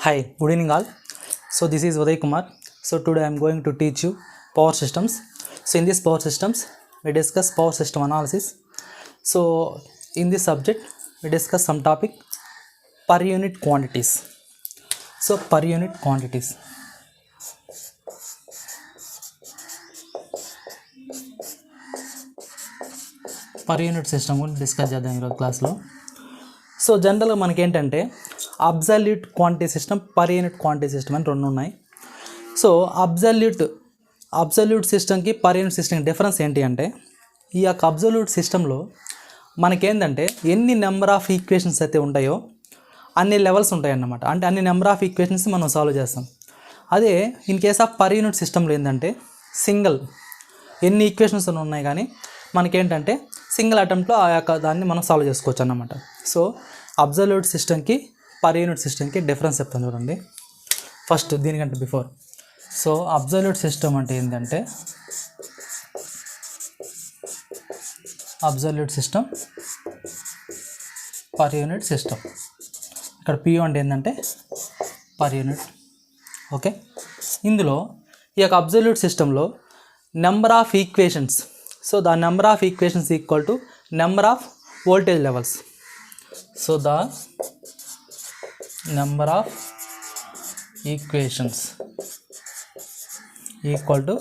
Hi, good evening all. So this is Uday Kumar. So today I am going to teach you power systems. So in this power systems, we discuss power system analysis. So in this subject, we discuss some topic per unit quantities. So per unit quantities. Per unit system గురించి discuss చేద్దాం ఈరోజు క్లాస్లో. So జనరల్గా మనకి ఏంటంటే absolute quantity system, per unit quantity system అని రెండు ఉన్నాయి. సో అబ్సల్యూట్ సిస్టమ్కి పర్ యూనిట్ సిస్టమ్కి డిఫరెన్స్ ఏంటి అంటే, ఈ యొక్క అబ్సల్యూట్ సిస్టంలో మనకేంటంటే ఎన్ని నెంబర్ ఆఫ్ ఈక్వేషన్స్ అయితే ఉంటాయో అన్ని లెవెల్స్ ఉంటాయి అన్నమాట. అంటే అన్ని నెంబర్ ఆఫ్ ఈక్వేషన్స్ మనం సాల్వ్ చేస్తాం. అదే in case of per unit సిస్టంలో ఏంటంటే సింగిల్ ఎన్ని ఈక్వేషన్స్ ఉన్నాయి కానీ మనకేంటంటే సింగిల్ అటెంప్ట్లో ఆ యొక్క దాన్ని మనం సాల్వ్ చేసుకోవచ్చు అన్నమాట. సో అబ్సల్యూట్ సిస్టమ్కి పర్ యూనిట్ సిస్టమ్కి డిఫరెన్స్ చెప్తాను చూడండి. ఫస్ట్ దీనికంటే బిఫోర్, సో అబ్సల్యూట్ సిస్టమ్ అంటే ఏంటంటే absolute system, per unit system. ఇక్కడ పియు అంటే ఏంటంటే పర్ యూనిట్. ఓకే, ఇందులో ఈ యొక్క అబ్సల్యూట్ సిస్టంలో number of equations, so the number of equations equal to number of voltage levels. So the number of equations equal to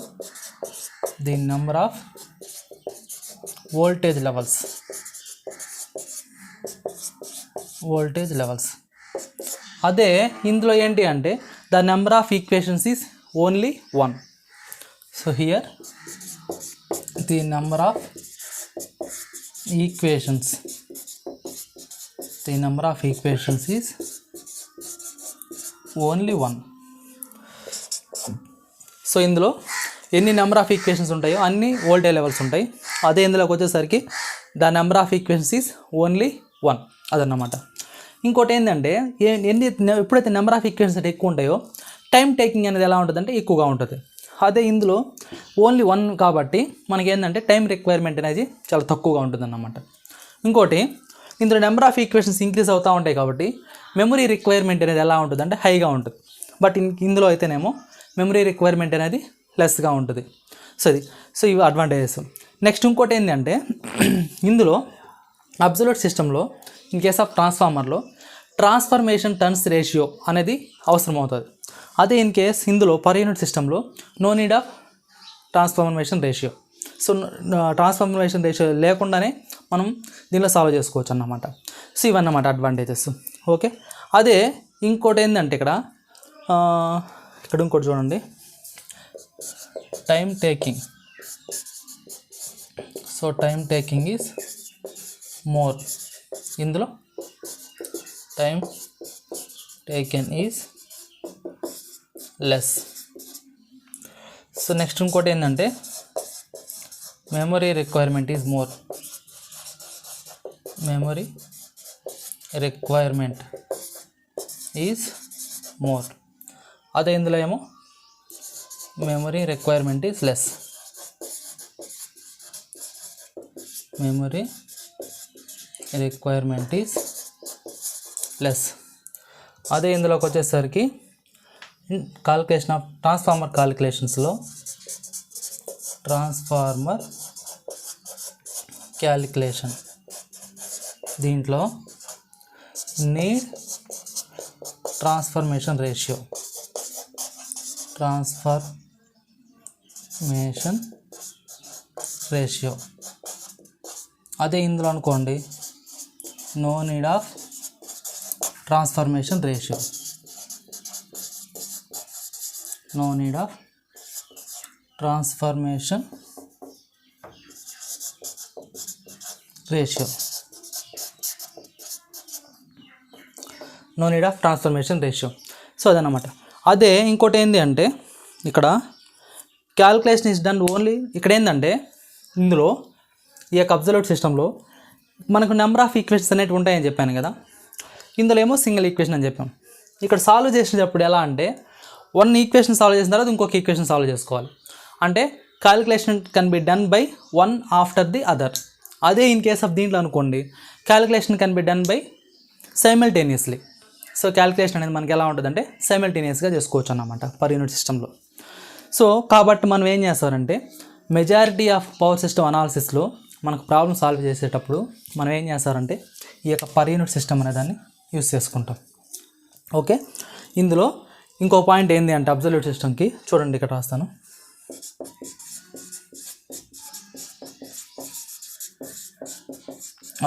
the number of voltage levels. అదే ఇందులో ఏంటి అంటే the number of equations is only 1. So here the number of equations is only 1. So ఇందులో ఎన్ని number of equations ఉంటాయో అన్ని voltage levels ఉంటాయి. అదే ఇందులోకి వచ్చేసరికి the number of equations is only 1 అదన్నమాట. ఇంకోటి ఏంటంటే ఎప్పుడైతే నెంబర్ ఆఫ్ ఈక్వేషన్స్ అయితే ఎక్కువ ఉంటాయో టైం టేకింగ్ అనేది ఎలా ఉంటుందంటే ఎక్కువగా ఉంటుంది. అదే ఇందులో ఓన్లీ 1 కాబట్టి మనకి ఏంటంటే టైం రిక్వైర్మెంట్ అనేది చాలా తక్కువగా ఉంటుందన్నమాట. ఇంకోటి ఇందులో నెంబర్ ఆఫ్ ఈక్వేషన్స్ ఇంక్రీజ్ అవుతూ ఉంటాయి కాబట్టి మెమరీ రిక్వైర్మెంట్ అనేది ఎలా ఉంటుందంటే హైగా ఉంటుంది. బట్ ఇందులో అయితేనేమో మెమరీ రిక్వైర్మెంట్ అనేది లెస్గా ఉంటుంది. సో ఇవి అడ్వాంటేజెస్. నెక్స్ట్ ఇంకోటి ఏంటంటే ఇందులో అబ్సల్యూట్ సిస్టంలో ఇన్ కేస్ ఆఫ్ ట్రాన్స్ఫార్మర్లో ట్రాన్స్ఫర్మేషన్ టర్న్స్ రేషియో అనేది అవసరం అవుతుంది. అదే ఇన్ కేస్ ఇందులో పర్ యూనిట్ సిస్టంలో no need of transformation ratio. So transformation ratio లేకుండానే మనం దీనిలో సాల్వ్ చేసుకోవచ్చు అన్నమాట. సో ఇవన్నమాట అడ్వాంటేజెస్. ఓకే, అదే ఇంకోటి ఏంటంటే ఇక్కడ ఇంకోటి చూడండి, time taking. So time taking is more. ఇందులో time taken is less. So next ఇంకోటి ఏంటంటే memory requirement is more. Memory requirement is more. అదే ఇందులో ఏమో memory requirement is less. Memory requirement is less. అదే ఇందులోకి వచ్చేసరికి కాలిక్యులేషన్ ఆఫ్ ట్రాన్స్ఫార్మర్ క్యాలిక్యులేషన్స్లో ట్రాన్స్ఫార్మర్ క్యాలిక్యులేషన్ దీంట్లో నీడ్ ట్రాన్స్ఫర్మేషన్ రేషియో. అదే ఇందులో అనుకోండి no need of transformation ratio. No need of transformation ratio. No need of transformation ratio. So అదన్నమాట. అదే ఇంకోటి ఏంటి అంటే ఇక్కడ క్యాల్కులేషన్ ఇస్ డన్ ఓన్లీ. ఇక్కడ ఏంటంటే ఇందులో ఈ యొక్క అబ్సల్యూట్ సిస్టంలో మనకు నెంబర్ ఆఫ్ ఈక్వేషన్స్ అనేవి ఉంటాయని చెప్పాను కదా. ఇందులో ఏమో సింగిల్ ఈక్వేషన్ అని చెప్పాం. ఇక్కడ సాల్వ్ చేసేటప్పుడు ఎలా అంటే 1 ఈక్వేషన్ సాల్వ్ చేసిన తర్వాత ఇంకొక ఈక్వేషన్ సాల్వ్ చేసుకోవాలి. అంటే calculation can be done by 1 after the other. అదే ఇన్ కేస్ ఆఫ్ దీంట్లో అనుకోండి calculation can be done by simultaneously. So calculation అనేది మనకి ఎలా ఉంటుందంటే సైమల్టేనియస్గా చేసుకోవచ్చు అన్నమాట పర్ యూనిట్ సిస్టంలో. సో కాబట్టి మనం ఏం చేస్తారంటే మెజారిటీ ఆఫ్ పవర్ సిస్టమ్ అనాలిసిస్లో మనకు ప్రాబ్లమ్ సాల్వ్ చేసేటప్పుడు మనం ఏం చేస్తారంటే ఈ యొక్క పర్ యూనిట్ సిస్టమ్ అనే దాన్ని యూస్ చేసుకుంటాం. ఓకే, ఇందులో ఇంకో పాయింట్ ఏంటి అంటే అబ్సల్యూట్ సిస్టమ్కి చూడండి, ఇక్కడ రాస్తాను.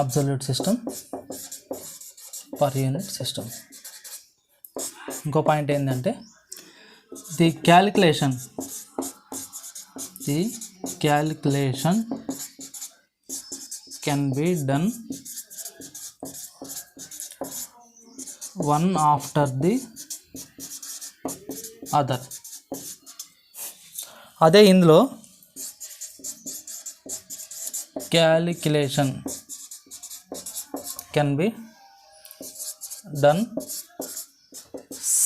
Absolute system, per unit system. ఇంకో పాయింట్ ఏంటంటే the calculation can be done one after the other. అదే ఇందులో calculation can be done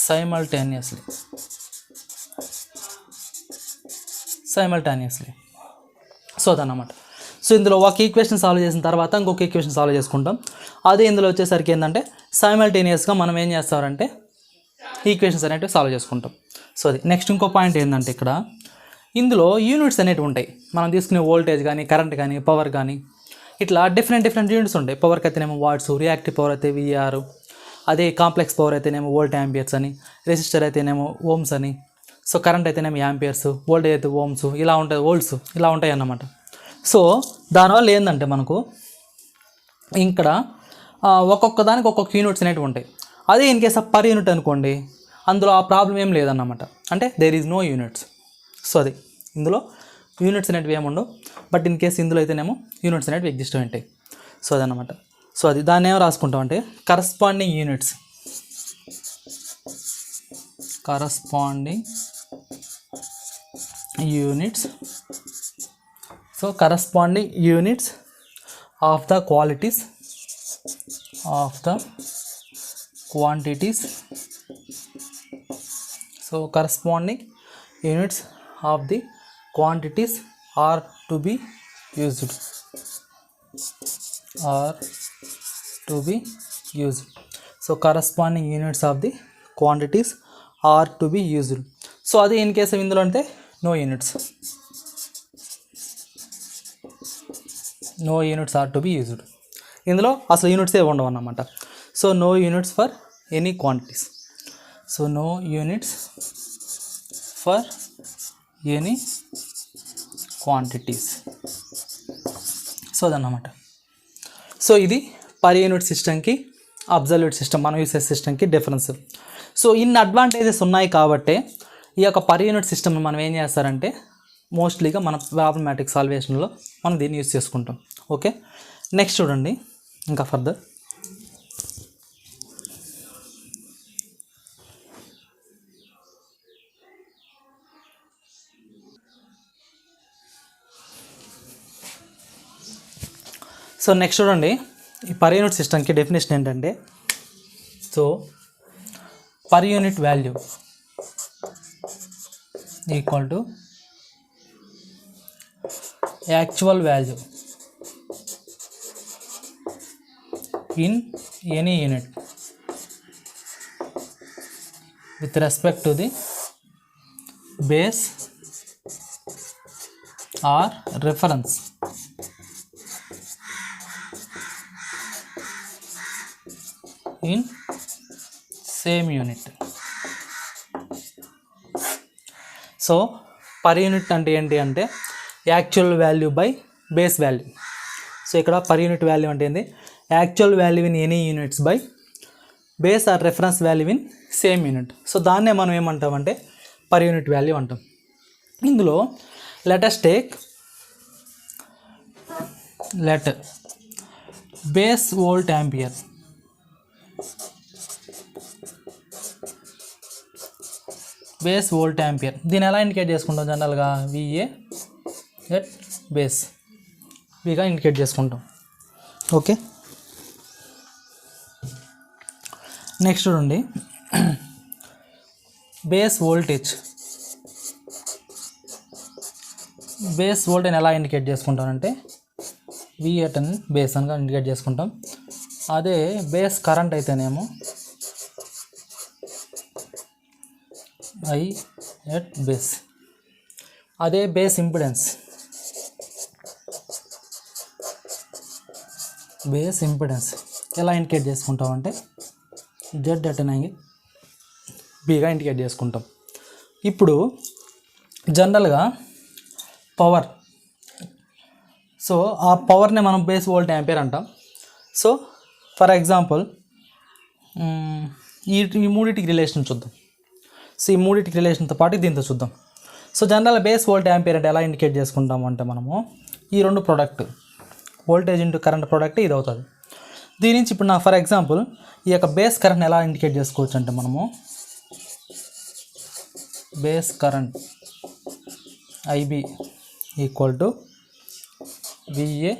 simultaneously. So అదన్నమాట. సో ఇందులో ఒక ఈక్వేషన్ సాల్వ్ చేసిన తర్వాత ఇంకొక ఈక్వేషన్ సాల్వ్ చేసుకుంటాం. అదే ఇందులో వచ్చేసరికి ఏంటంటే సైమల్టేనియస్గా మనం ఏం చేస్తారంటే ఈక్వేషన్స్ అనేటివి సాల్వ్ చేసుకుంటాం. సో అది నెక్స్ట్. ఇంకో పాయింట్ ఏంటంటే ఇక్కడ ఇందులో యూనిట్స్ అనేటివి ఉంటాయి. మనం తీసుకునే వోల్టేజ్ కానీ, కరెంట్ కానీ, పవర్ కానీ, ఇట్లా డిఫరెంట్ యూనిట్స్ ఉంటాయి. పవర్కి అయితేనేమో వాట్స్, రియాక్టివ్ పవర్ అయితే విఆర్, అదే కాంప్లెక్స్ పవర్ అయితేనేమో వోల్ట్ యాంపియర్స్ అని, రెసిస్టర్ అయితేనేమో ఓమ్స్ అని, సో కరెంట్ అయితేనేమో యాంపియర్స్, వోల్టేజ్ అయితే ఓమ్స్, ఇలా ఉంటుంది, వోల్ట్స్ ఇలా ఉంటాయి అన్నమాట. సో దానివల్ల ఏంటంటే మనకు ఇక్కడ ఒక్కొక్క దానికి ఒక్కొక్క యూనిట్స్ అనేవి ఉంటాయి. అదే in case of per unit అనుకోండి, అందులో ఆ ప్రాబ్లం ఏం లేదన్నమాట, అంటే there is no units. So అది ఇందులో యూనిట్స్ అనేటివి ఏముండవు. బట్ ఇన్ కేస్ ఇందులో అయితేనేమో యూనిట్స్ అనేటివి ఎగ్జిస్ట్ ఉంటాయి. సో అదన్నమాట. సో అది దాన్ని ఏమో రాసుకుంటాం అంటే corresponding units so corresponding units of the quantities so corresponding units of the quantities are to be used. So corresponding units of the quantities are to be used. So అది in case ఇందులో అంటే no units are to be used. ఇందులో అసలు units ఏ ఉండవు అన్నమాట. So no units for any quantities. So no units for any quantities. So అదన్నమాట. So ఇది per unit సిస్టమ్కి అబ్సల్యూట్ సిస్టమ్ మనం యూస్ చేసే సిస్టమ్కి డిఫరెన్స్. సో ఇన్ని అడ్వాంటేజెస్ ఉన్నాయి కాబట్టి ఈ యొక్క పర్ యూనిట్ సిస్టమ్ మనం ఏం చేస్తారంటే మోస్ట్లీగా మన ప్రాబ్లమాటిక్ సాల్వేషన్లో మనం దీన్ని యూస్ చేసుకుంటాం. ఓకే, నెక్స్ట్ చూడండి ఇంకా ఫర్దర్. సో నెక్స్ట్ చూడండి, ఈ పర్ యూనిట్ సిస్టమ్కి డెఫినేషన్ ఏంటంటే, so per unit value equal to actual value in any unit with respect to the base or reference in same unit. So per unit అంటే ఏంటి అంటే actual value by base value. So ఇక్కడ per unit value అంటే ఏంటి, actual value in any units by base or reference value in same unit. So దాన్నే మనం ఏమంటామంటే per unit value అంటాం. ఇందులో let's take base volt ampere. Base volt ampere దీన్ని ఎలా ఇండికేట్ చేసుకుంటాం, జనరల్గా విఏ ఎట్ బేస్ విగా ఇండికేట్ చేసుకుంటాం. ఓకే, నెక్స్ట్ చూడండి బేస్ వోల్టేజ్. బేస్ వోల్టేజ్ ఎలా ఇండికేట్ చేసుకుంటామంటే వి ఎట్ అని బేస్ అనగా ఇండికేట్ చేసుకుంటాం. అదే బేస్ కరెంట్ అయితేనేమో ఐ ఎట్ బేస్. అదే బేస్ ఇంపిడెన్స్ ఎలా ఇండికేట్ చేసుకుంటామంటే జెడ్ అట్ ఎన్ యాంగిల్ బీగా ఇండికేట్ చేసుకుంటాం. ఇప్పుడు జనరల్గా పవర్, సో ఆ పవర్ని మనం బేస్ వోల్ట్ యాంపియర్ అంటాం. సో ఫర్ ఎగ్జాంపుల్ ఈ మూడింటికి రిలేషన్ చూద్దాం. సో ఈ మూడింటికి రిలేషన్తో పాటు దీంతో చూద్దాం. So general base volt ampere అంటే ఎలా ఇండికేట్ చేసుకుంటాము అంటే మనము ఈ రెండు product voltage into current product ఇది అవుతుంది. దీని నుంచి ఇప్పుడు ఫర్ ఎగ్జాంపుల్ ఈ యొక్క బేస్ కరెంట్ని ఎలా ఇండికేట్ చేసుకోవచ్చు అంటే మనము base current IB equal to VA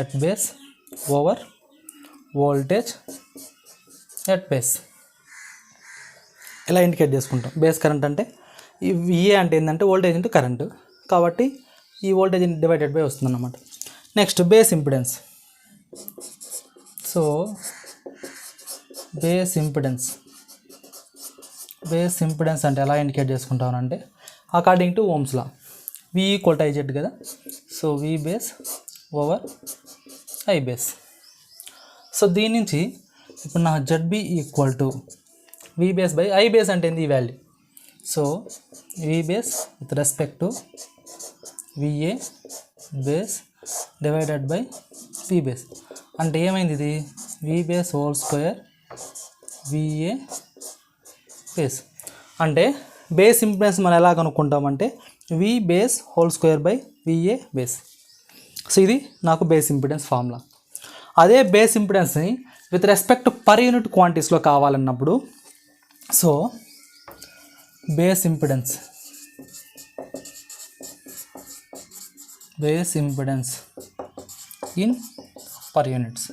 at base over voltage at base ఇలా ఇండికేట్ చేసుకుంటాం. బేస్ కరెంట్ అంటే ఈ విఏ అంటే ఏంటంటే వోల్టేజ్ ఇంటూ కరెంటు, కాబట్టి ఈ వోల్టేజ్ డివైడెడ్ బై వస్తుంది అన్నమాట. Next base impedance. So base impedance అంటే ఎలా ఇండికేట్ చేసుకుంటామనంటే according to Ohm's law V equal to IZ కదా. So V base over I base. So దీని నుంచి ఇప్పుడు నా ZB equal to V base by I base అంటే ఏంది ఈ value. So V base with respect to VA base divided by V base అంటే ఏమైంది ఇది V base whole square VA base. అంటే బేస్ ఇంపిడెన్స్ మనం ఎలా కనుక్కుంటామంటే V base whole square by VA base. So ఇది నాకు బేస్ ఇంపిడెన్స్ ఫార్ములా. అదే బేస్ ఇంపిడెన్స్ని విత్ రెస్పెక్ట్ పర్ యూనిట్ క్వాంటిటీస్లో కావాలన్నప్పుడు so base impedance in per units.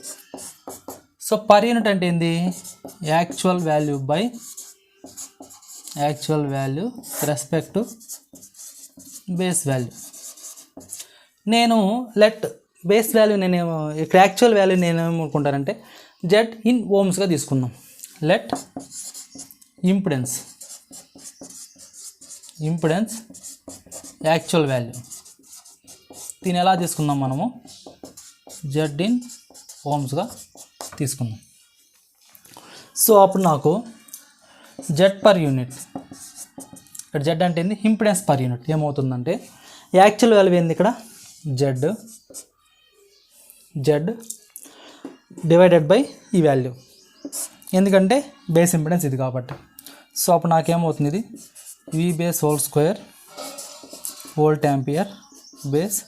So per unit అంటే ఏంది actual value by respect to base value. నేను let base value ఇక్కడ యాక్చువల్ వాల్యూ నేనేమనుకుంటానంటే జెడ్ ఇన్ ఓమ్స్గా తీసుకుందాం. లెట్ ఇంపిడెన్స్ యాక్చువల్ వాల్యూ దీన్ని ఎలా తీసుకుందాం మనము జెడ్ ఇన్ ఓమ్స్గా తీసుకుందాం. సో అప్పుడు నాకు జెడ్ పర్ యూనిట్, ఇక్కడ జెడ్ అంటే ఏంది ఇంపిడెన్స్ పర్ యూనిట్ ఏమవుతుందంటే యాక్చువల్ వాల్యూ ఏంది ఇక్కడ జెడ్ డివైడెడ్ బై ఈ వాల్యూ, ఎందుకంటే బేస్ ఇంపిడెన్స్ ఇది కాబట్టి. సో అప్పుడు నాకేమవుతుంది ఇది V base whole square volt ampere base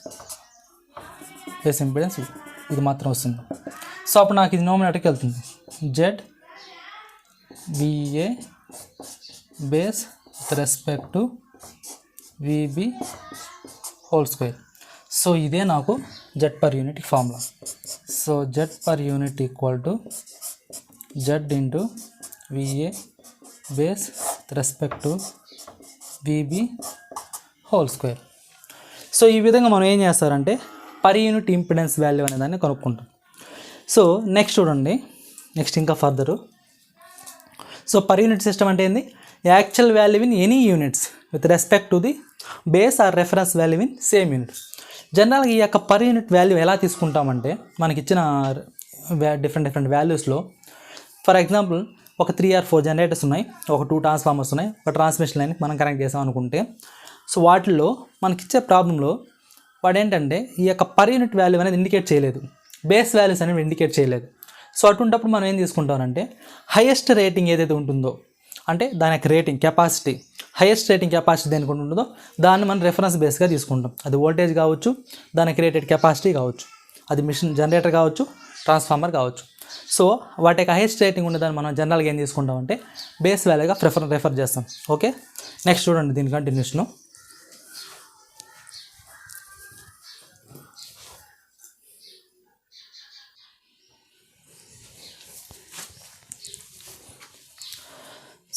impedance ఇది మాత్రం వస్తుంది. సో అప్పుడు నాకు ఇది నోమినేటర్కి వెళ్తుంది Z VA base with respect to VB whole square. So ఇదే నాకు Z per unit formula. So Z per unit equal to Z into VA base with respect to VB whole square. So ఈ విధంగా మనం ఏం చేస్తారంటే per unit impedance value అనే దాన్ని కనుక్కుంటాం. సో నెక్స్ట్ చూడండి, నెక్స్ట్ ఇంకా further. So per unit system అంటే ఏంది actual value in any units with respect to the base or reference value in same unit. జనరల్గా ఈ యొక్క పర్ యూనిట్ వాల్యూ ఎలా తీసుకుంటామంటే మనకి ఇచ్చిన డిఫరెంట్ వాల్యూస్లో ఫర్ ఎగ్జాంపుల్ ఒక 3 or 4 జనరేటర్స్ ఉన్నాయి, ఒక 2 ట్రాన్స్ఫార్మర్స్ ఉన్నాయి, ఒక ట్రాన్స్మిషన్ లైన్ మనం కనెక్ట్ చేసాం అనుకుంటే, సో వాటిల్లో మనకిచ్చే ప్రాబ్లంలో వాడు ఏంటంటే ఈ యొక్క పర్ యూనిట్ వాల్యూ అనేది ఇండికేట్ చేయలేదు, బేస్ వాల్యూస్ అనేవి ఇండికేట్ చేయలేదు. సో అటువంటిప్పుడు మనం ఏం తీసుకుంటామంటే హైయెస్ట్ రేటింగ్ ఏదైతే ఉంటుందో అంటే దాని యొక్క rating capacity, highest rating capacity దేనికి ఉంటుందో దాన్ని మనం రెఫరెన్స్ బేస్గా తీసుకుంటాం. అది వోల్టేజ్ కావచ్చు, దానికి రేటెడ్ కెపాసిటీ కావచ్చు, అది మిషన్ జనరేటర్ కావచ్చు, ట్రాన్స్ఫార్మర్ కావచ్చు. సో వాటి యొక్క హైయెస్ట్ రేటింగ్ ఉండేదాన్ని మనం జనరల్గా ఏం తీసుకుంటామంటే బేస్ వాల్యూగా రెఫర్ చేస్తాం. ఓకే, నెక్స్ట్ చూడండి దీని కంటిన్యూషను.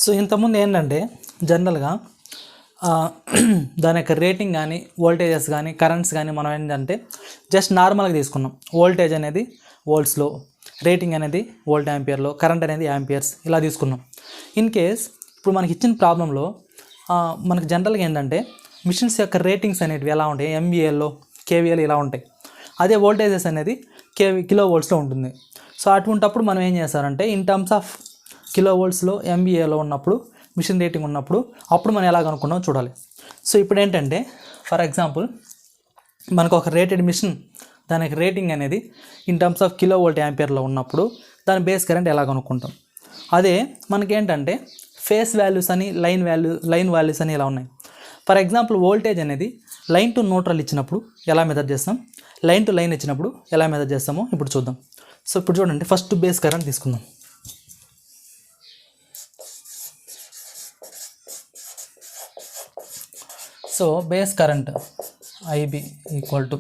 సో ఇంతకుముందు ఏంటంటే జనరల్గా దాని యొక్క రేటింగ్ కానీ వోల్టేజెస్ కానీ కరెంట్స్ కానీ మనం ఏంటంటే జస్ట్ నార్మల్గా తీసుకున్నాం. వోల్టేజ్ అనేది వోల్ట్స్లో, రేటింగ్ అనేది వోల్ట్ యాంపియర్లో, కరెంట్ అనేది యాంపియర్స్ ఇలా తీసుకున్నాం. ఇన్ కేస్ ఇప్పుడు మనకి ఇచ్చిన ప్రాబ్లంలో మనకు జనరల్గా ఏంటంటే మిషన్స్ యొక్క రేటింగ్స్ అనేటివి ఎలా ఉంటాయి, ఎంవీఏలో కేవీఏలో ఇలా ఉంటాయి. అదే వోల్టేజెస్ అనేది కిలో వోల్ట్స్లో ఉంటుంది. సో అటువంటప్పుడు మనం ఏం చేస్తారంటే ఇన్ టర్మ్స్ ఆఫ్ కిలో వోల్ట్స్లో ఎంవీఏలో ఉన్నప్పుడు మిషన్ రేటింగ్ ఉన్నప్పుడు అప్పుడు మనం ఎలా కనుక్కున్నామో చూడాలి. సో ఇప్పుడు ఏంటంటే ఫర్ ఎగ్జాంపుల్ మనకు ఒక రేటెడ్ మిషన్ దానికి రేటింగ్ అనేది in terms of kilo volt యాంపియర్లో ఉన్నప్పుడు దాని బేస్ కరెంట్ ఎలా కనుక్కుంటాం. అదే మనకేంటంటే ఫేస్ వాల్యూస్ అని లైన్ వాల్యూస్ అని ఇలా ఉన్నాయి. ఫర్ ఎగ్జాంపుల్ వోల్టేజ్ అనేది లైన్ టు న్యూట్రల్ ఇచ్చినప్పుడు ఎలా మెజర్ చేస్తాం, లైన్ టు లైన్ ఇచ్చినప్పుడు ఎలా మెజర్ చేస్తామో ఇప్పుడు చూద్దాం. సో ఇప్పుడు చూడండి, ఫస్ట్ బేస్ కరెంట్ తీసుకుందాం. So base current IB equal to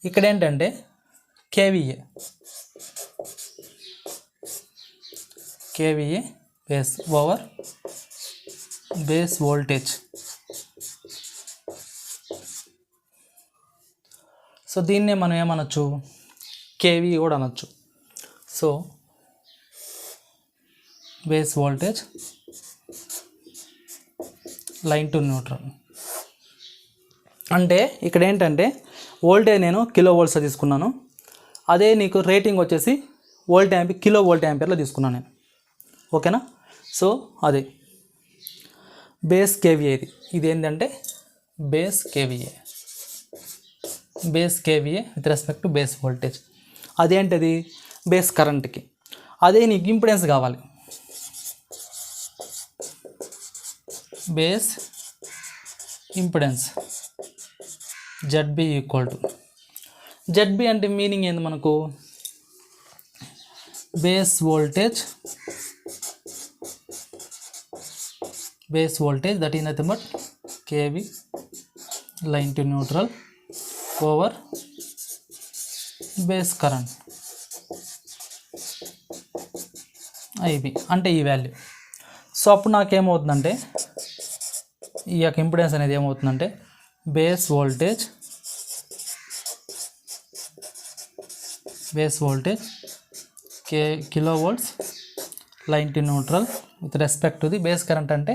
ఇక్కడ ఏంటంటే KVA base over base voltage. So దీన్నే మనం ఏమనొచ్చు, కేవీ కూడా అనొచ్చు. So base voltage line to neutral అంటే ఇక్కడ ఏంటంటే వోల్టేజ్ నేను కిలో వోల్ట్స్ తీసుకున్నాను, అదే నీకు రేటింగ్ వచ్చేసి కిలో వోల్ట్ యాంపియర్లో తీసుకున్నాను నేను. ఓకేనా. సో అదే బేస్ కేవీఏ ఇది ఏంటంటే base KVA with respect to base voltage. అదేంటిది బేస్ కరెంట్కి. అదే నీకు ఇంపిడెన్స్ కావాలి, base impedance ZB equal to ZB అంటే మీనింగ్ ఏంది మనకు, base voltage that is nothing but KV line to neutral over base current IB అంటే ఈ వాల్యూ. సో అప్పుడు నాకేమవుతుందంటే ఈ యొక్క ఇంపిడెన్స్ అనేది ఏమవుతుందంటే base voltage kilo volts line to neutral with respect to the base current అంటే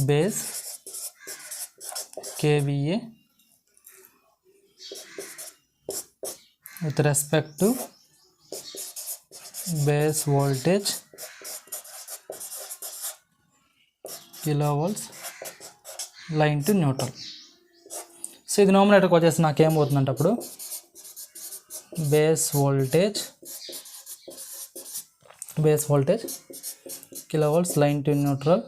base KVA with respect to base voltage kilo volts line to neutral. So ఇది నోమినేటర్కి వచ్చేసి నాకేమవుతుందంటే అప్పుడు base voltage kilo volts line to neutral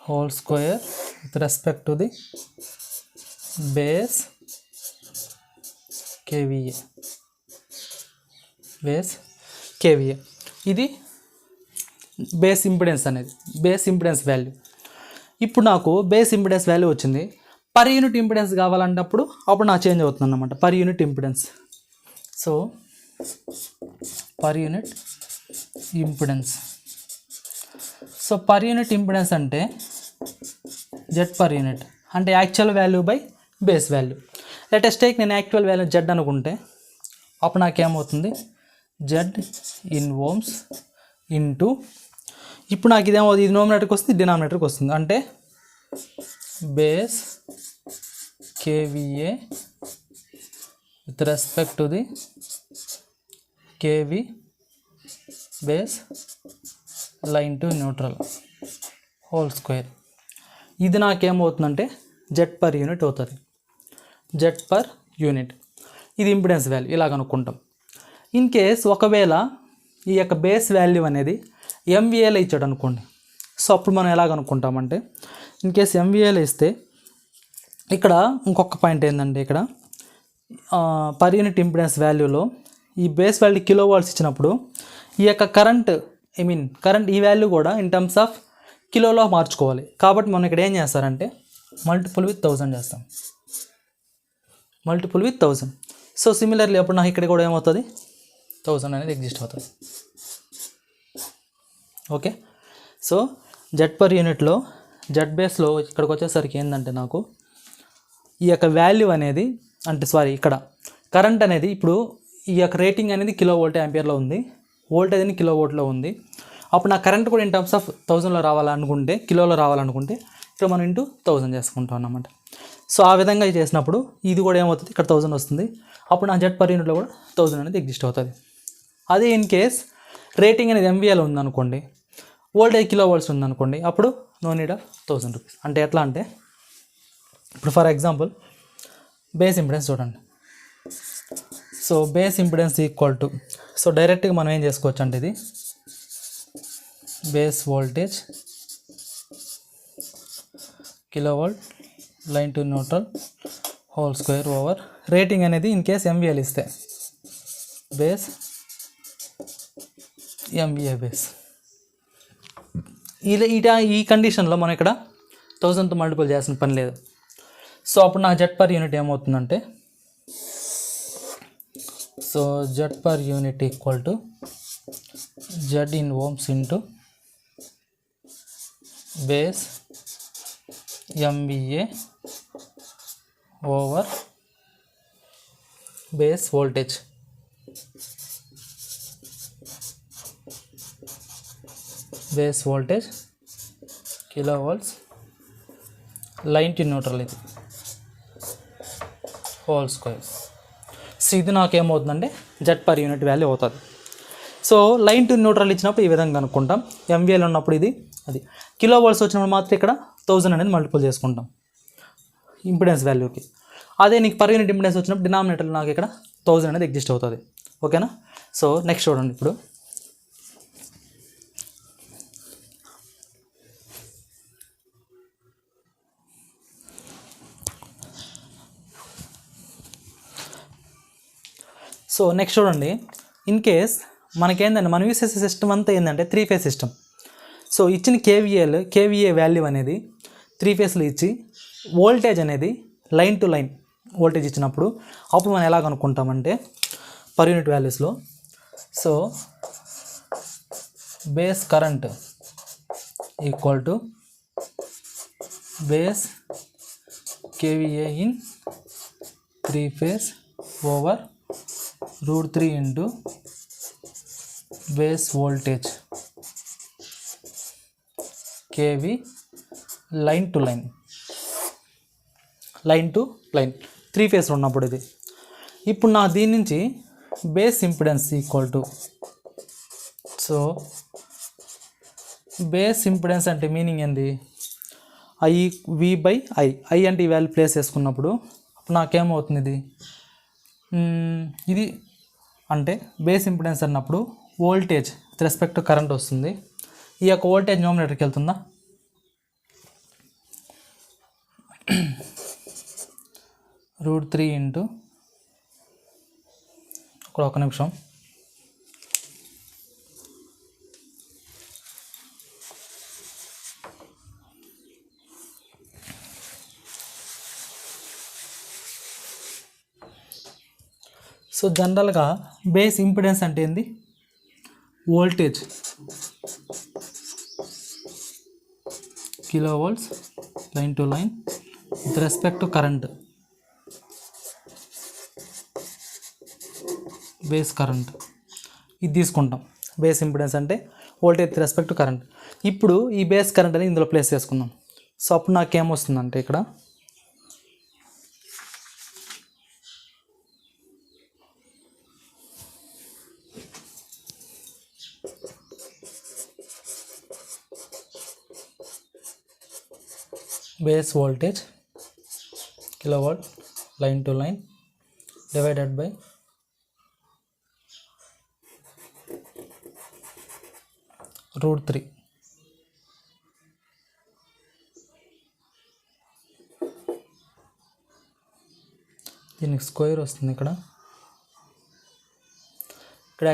whole square with respect to the base KVA ఇది base impedance అనేది base impedance value. ఇప్పుడు నాకు base impedance value వచ్చింది, పర్ యూనిట్ ఇంపిడెన్స్ కావాలంటప్పుడు అప్పుడు నాకు చేంజ్ అవుతుంది అన్నమాట, per unit impedance. So per unit impedance అంటే జెడ్ పర్ యూనిట్ అంటే actual value by base value. Let us take నేను యాక్చువల్ వాల్యూ జెడ్ అనుకుంటే అప్పుడు నాకేమవుతుంది జెడ్ ఇన్ ఓమ్స్ ఇంటూ, ఇప్పుడు నాకు ఇదేమవుతుంది, ఇది నోమినేటర్కి వస్తుంది, డినామినేటర్కి వస్తుంది, అంటే base KVA with respect to the KV base line to neutral whole square. ఇది నాకేమవుతుందంటే జెడ్ పర్ యూనిట్ అవుతుంది, ఇది ఇంపిడెన్స్ వాల్యూ ఇలా కనుక్కుంటాం. ఇన్ కేస్ ఒకవేళ ఈ యొక్క బేస్ వాల్యూ అనేది ఎంవీఏలో ఇచ్చాడు అనుకోండి, సో అప్పుడు మనం ఎలా కనుక్కుంటామంటే ఇన్ కేస్ ఎంవీఏలో ఇస్తే ఇక్కడ ఇంకొక పాయింట్ ఏంటంటే ఇక్కడ పర్ యూనిట్ ఇంపిడెన్స్ వాల్యూలో ఈ బేస్ వాల్యూ కిలో వాట్స్ ఇచ్చినప్పుడు ఈ యొక్క కరెంట్ ఈ వాల్యూ కూడా ఇన్ టర్మ్స్ ఆఫ్ కిలోలో మార్చుకోవాలి. కాబట్టి మనం ఇక్కడ ఏం చేస్తారంటే మల్టిపుల్ విత్ 1000 చేస్తాం, సో సిమిలర్లీ అప్పుడు నాకు ఇక్కడ కూడా ఏమవుతుంది 1000 అనేది ఎగ్జిస్ట్ అవుతుంది. ఓకే. సో జెడ్ పర్ యూనిట్లో జెడ్ బేస్లో ఇక్కడికి వచ్చేసరికి ఏంటంటే నాకు ఈ యొక్క వాల్యూ అనేది ఇక్కడ కరెంట్ అనేది ఇప్పుడు ఈ యొక్క రేటింగ్ అనేది కిలో వోల్ట్ యాంపియర్లో ఉంది, వోల్టేజ్ అనేది కిలో వోల్ట్లో ఉంది. అప్పుడు నా కరెంట్ కూడా ఇన్ టర్మ్స్ ఆఫ్ 1000లో రావాలనుకుంటే, కిలోలో రావాలనుకుంటే ఇక్కడ మనం ఇంటూ 1000 చేసుకుంటాం అన్నమాట. సో ఆ విధంగా చేసినప్పుడు ఇది కూడా ఏమవుతుంది, ఇక్కడ 1000 వస్తుంది. అప్పుడు నా జెట్ పర్ యూనిట్లో కూడా 1000 అనేది ఎగ్జిస్ట్ అవుతుంది. అదే ఇన్ కేస్ రేటింగ్ అనేది ఎంవీఏలో ఉందనుకోండి, వోల్టేజ్ కిలో వోల్ట్స్ ఉందనుకోండి, అప్పుడు నో నీడ్ ఆఫ్ 1000 రూపీస్. అంటే ఎట్లా అంటే, ఇప్పుడు ఫర్ ఎగ్జాంపుల్ బేస్ ఇంపిడెన్స్ చూడండి. So base impedance equal to, so డైరెక్ట్గా మనం ఏం చేసుకోవచ్చు అంటే, ఇది base voltage kilo volt line to neutral whole square over rating అనేది ఇన్ కేస్ ఎంవీఎల్ ఇస్తే బేస్ ఎంవీఏ బేస్. ఈ కండిషన్లో మనం ఇక్కడ 1000తో మల్టిపుల్ చేయాల్సిన పని లేదు. సో అప్పుడు నా జెట్ పర్ యూనిట్ ఏమవుతుందంటే, so Z per unit equal to Z in ohms into base MVA over base voltage. Base voltage kilo volts line to neutral ఇది హోల్ స్క్వేర్. సో ఇది నాకేమవుతుందంటే జెట్ పర్ యూనిట్ వాల్యూ అవుతుంది. So line to neutral ఇచ్చినప్పుడు ఈ విధంగా అనుకుంటాం. ఎంవీఏలో ఉన్నప్పుడు ఇది అది కిలో వోల్ట్స్ వచ్చినప్పుడు మాత్రం ఇక్కడ 1000 అనేది మల్టిపుల్ చేసుకుంటాం ఇంపిడెన్స్ వాల్యూకి. అదే నీకు పర్ యూనిట్ ఇంపిడెన్స్ వచ్చినప్పుడు డినామినేటర్లో నాకు ఇక్కడ 1000 అనేది ఎగ్జిస్ట్ అవుతుంది. ఓకేనా? సో నెక్స్ట్ చూడండి. ఇప్పుడు సో నెక్స్ట్ చూడండి, ఇన్ కేస్ మనకేంటంటే మనం యూస్ చేసే సిస్టమ్ అంతా ఏంటంటే 3 ఫేజ్ సిస్టమ్. సో ఇచ్చిన కేవీఏ వాల్యూ అనేది 3 ఫేజ్లో ఇచ్చి వోల్టేజ్ అనేది లైన్ టు లైన్ వోల్టేజ్ ఇచ్చినప్పుడు అప్పుడు మనం ఎలా కనుక్కుంటామంటే పర్ యూనిట్ వాల్యూస్లో, so base current equal to base KVA in 3 phase over √3 into base voltage KV line to line 3 phase ఉన్నప్పుడు ఇది. ఇప్పుడు నా దీని నుంచి base impedance equal to, so base impedance అంటే మీనింగ్ ఏంది, I అంటే ఈ వాల్యూ ప్లేస్ చేసుకున్నప్పుడు అప్పుడు నాకేమవుతుంది, ఇది అంటే బేస్ ఇంపిడెన్స్ అన్నప్పుడు voltage with respect to current వస్తుంది. ఈ యొక్క వోల్టేజ్ న్యూమరేటర్కి వెళ్తుందా, √3 ఇంటూ, ఇక్కడ ఒక నిమిషం, సో జనరల్గా బేస్ ఇంపిడెన్స్ అంటే ఏంది, voltage kilo volts line to line with respect to current, base current ఇది తీసుకుంటాం. బేస్ ఇంపిడెన్స్ అంటే voltage with respect to current. ఇప్పుడు ఈ బేస్ కరెంట్ అనేది ఇందులో ప్లేస్ చేసుకుందాం. సో అప్పుడు నాకేమొస్తుందంటే ఇక్కడ base voltage kilowatt line to line divided by √3. దీనికి స్క్వేర్ వస్తుంది ఇక్కడ.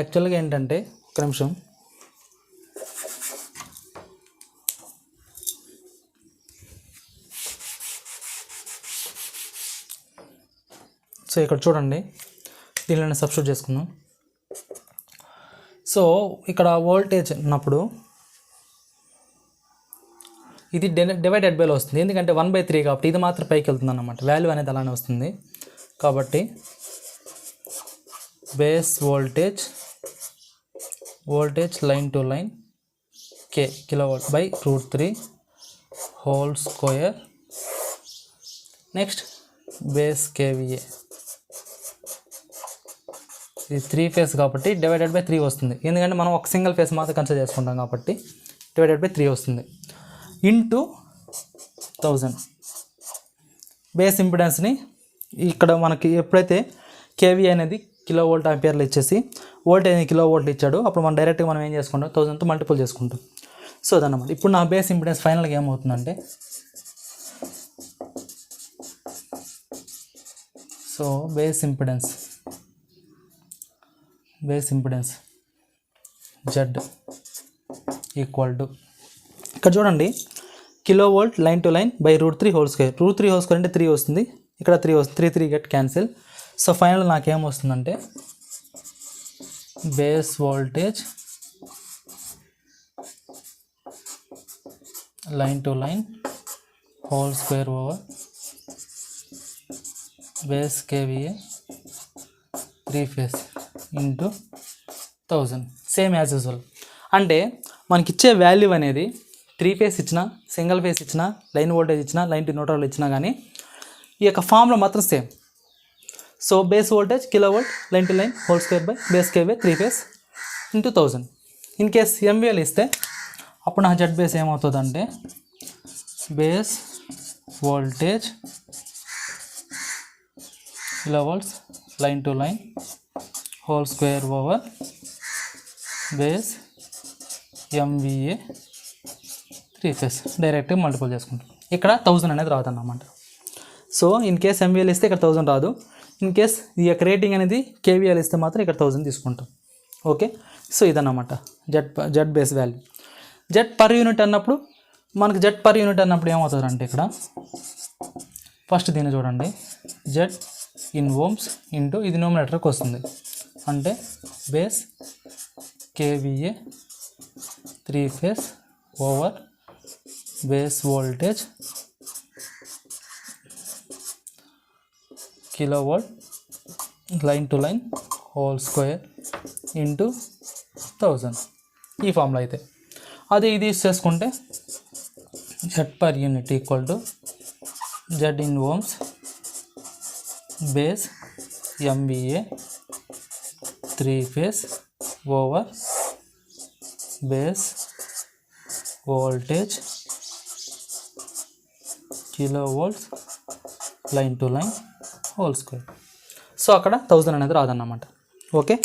యాక్చువల్గా ఏంటంటే ఒక నిమిషం, సో ఇక్కడ చూడండి, దీనిలో సబ్స్టిట్యూట్ చేసుకుందాం. సో ఇక్కడ వోల్టేజ్ ఉన్నప్పుడు ఇది డివైడెడ్ బైలో వస్తుంది, ఎందుకంటే 1/3 కాబట్టి ఇది మాత్రం పైకి వెళ్తుంది అన్నమాట, వాల్యూ అనేది అలానే వస్తుంది. కాబట్టి base voltage line to line K kilovolt by root 3 whole square. Next base KVA. ఇది 3 phase కాబట్టి డివైడెడ్ బై 3 వస్తుంది, ఎందుకంటే మనం ఒక సింగిల్ ఫేస్ మాత్రం కన్సిడర్ చేసుకుంటాం కాబట్టి డివైడెడ్ బై 3 వస్తుంది. ఇంటూ 1000 బేస్ ఇంపిడెన్స్ని ఇక్కడ మనకి ఎప్పుడైతే కేవీ అనేది కిలో వోల్ట్ ఆంపియర్లు ఇచ్చేసి వోల్టేజ్ అనేది కిలో వోల్ట్లు ఇచ్చాడు, అప్పుడు మనం డైరెక్ట్గా మనం ఏం చేసుకుంటాం 1000తో మల్టిపుల్ చేసుకుంటాం. సో అదన్నమాట. ఇప్పుడు నా బేస్ ఇంపిడెన్స్ ఫైనల్గా ఏమవుతుందంటే, so base impedance Z equal to, ఇక్కడ చూడండి kilo volt line to line by root 3 whole square. Root 3 whole square అంటే 3 వస్తుంది, ఇక్కడ 3 వస్తుంది, 3 గెట్ క్యాన్సిల్. సో ఫైనల్ నాకేం వస్తుందంటే base voltage line to line whole square over base KVA 3 phase into 1000 same as usual. అంటే మనకిచ్చే value అనేది 3 phase ఇచ్చినా, single phase ఇచ్చినా, లైన్ వోల్టేజ్ ఇచ్చినా, లైన్ టు న్యూట్రల్ ఇచ్చినా కానీ ఈ యొక్క ఫామ్లో మాత్రం same. So base voltage kilo volt line to line whole square by base KV 3 phase into 1000. In case MVL ఇస్తే అప్పుడు నా జెడ్ బేస్ ఏమవుతుందంటే base voltage kilo volts line to line whole square over base MVA 3 phase డైరెక్ట్గా multiple చేసుకుంటాం. ఇక్కడ 1000 అనేది రాదన్నమాట. So in case MVL ఇస్తే ఇక్కడ 1000 రాదు, ఇన్ కేస్ ఈ యొక్క రేటింగ్ అనేది కేవీఎల్ ఇస్తే మాత్రం ఇక్కడ 1000 తీసుకుంటాం. ఓకే, సో ఇదన్నమాట Z base value. Z per unit అన్నప్పుడు మనకు జెడ్ పర్ యూనిట్ అన్నప్పుడు ఏమవుతుందంటే ఇక్కడ ఫస్ట్ దీన్ని చూడండి, జెడ్ ఇన్ ఓమ్స్ ఇంటూ ఇది న్యూమరేటర్కి వస్తుంది, అంటే base KVA 3 phase over base voltage kilo volt line to line whole square into 1000 ఈ ఫామ్లో అయితే. అదే ఇది యూస్ చేసుకుంటే Z per unit equal to Z in ohms base MVA 3 phase over base voltage kilo volts line to line whole square. So అక్కడ 1000 అనేది రాదన్నమాట. Okay,